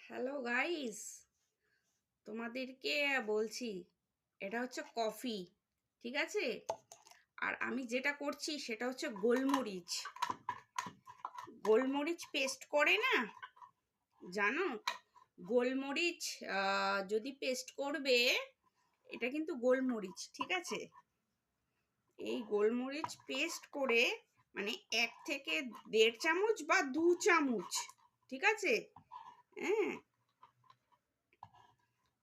Hello guys, তোমাদেরকে বলছি এটা হচ্ছে কফি, ঠিক আছে? আর আমি যেটা করছি সেটা হচ্ছে গোলমরিচ গোলমরিচ পেস্ট করে না, জানো? গোলমরিচ যদি পেস্ট করবে, এটা কিন্তু গোলমরিচ, ঠিক আছে? এই গোলমরিচ পেস্ট করে মানে 1 থেকে 1.5 চামচ বা 2 চামচ, ঠিক আছে? হ্যাঁ,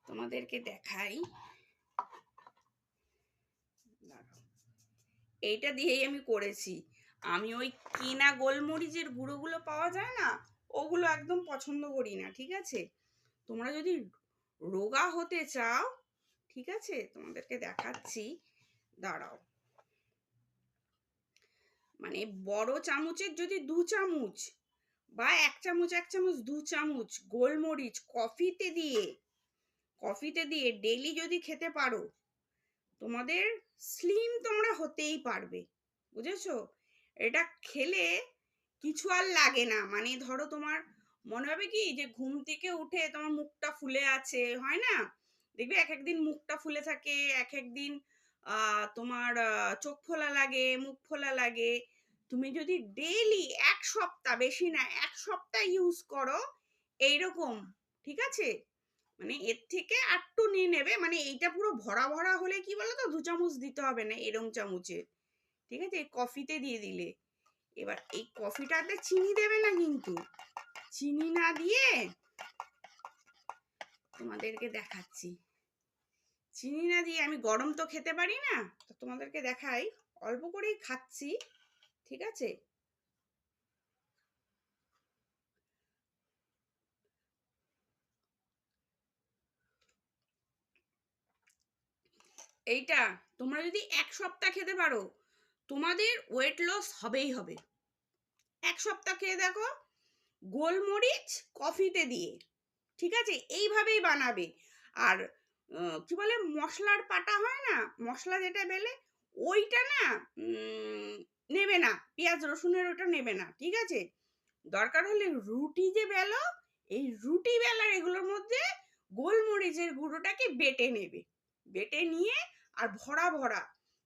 তোমাদেরকে দেখাই, দাঁড়াও। এইটা দিয়েই আমি করেছি। আমি ওই কেনা গোলমরিচের গুঁড়োগুলো পাওয়া যায় না, ওগুলো একদম পছন্দ করি না, ঠিক আছে? তোমরা যদি রোগা হতে চাও, ঠিক আছে, তোমাদেরকে দেখাচ্ছি, দাঁড়াও। মানে বড় চামচের যদি 2 চামচ বা 1 চামচ 1 চামচ 2 চামচ গোলমরিচ কফিতে দিয়ে ডেইলি যদি খেতে পারো, তোমাদের স্লিম তোমরা হতেই পারবে, বুঝেছো? এটা খেলে কিছু আর লাগে না। মানে ধরো তোমার মনে হবে কি যে ঘুম থেকে উঠে তোমার মুখটা ফুলে আছে, হয় না? দেখবে এক একদিন মুখটা ফুলে থাকে, এক একদিন তোমার চোখ ফোলা লাগে, মুখ ফোলা লাগে। তুমি যদি ডেইলি 1 সপ্তাহ, বেশি না, 1 সপ্তাহ ইউজ করো এইরকম, ঠিক আছে? মানে এর থেকে আটটু নিয়ে নেবে, মানে এইটা পুরো ভরা ভরা হলে কি বলো তো, 2 চামচ দিতে হবে না, এরম চামচে, ঠিক আছে? এই কফিতে দিয়ে দিলে, এবার এই কফিটাতে চিনি দেবে না কিন্তু, চিনি না দিয়ে তোমাদেরকে দেখাচ্ছি। চিনি না দিয়ে আমি গরম তো খেতে পারি না, তো তোমাদেরকে দেখাই, অল্প করেই খাচ্ছি, ঠিক আছে? এইটা তোমরা যদি 1 সপ্তাহ খেতে পারো, তোমাদের ওয়েট লস হবেই হবে। 1 সপ্তাহ খেয়ে দেখো, গোলমরিচ কফিতে দিয়ে, ঠিক আছে? এইভাবেই বানাবে। আর কি বলে, মশলার পাটা হয় না, মশলা যেটা বেলে, ওইটা না, নেবে না, পেঁয়াজ রসুনের ওটা নেবে না, ঠিক আছে? দরকার হলে রুটি যে বেলো, এই রুটি বেলার এগুলোর মধ্যে গোলমরিচের গুঁড়োটাকে বেটে নেবে, বেটে নিয়ে আর ভরা ভরা,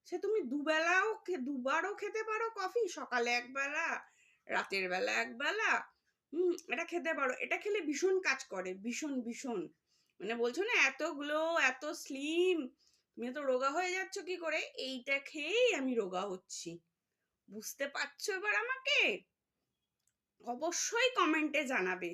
সে তুমি দুবারও খেতে পারো কফি, সকালে একবেলা, রাতের বেলা একবেলা। এটা খেতে পারো। এটা খেলে ভীষণ কাজ করে, ভীষণ ভীষণ। মানে বলছো না এতগুলো, এত স্লিম, তুমি এত রোগা হয়ে যাচ্ছ কি করে? এইটা খেয়েই আমি রোগা হচ্ছি, বুঝতে পারছো এবার আমাকে? অবশ্যই কমেন্টে জানাবে।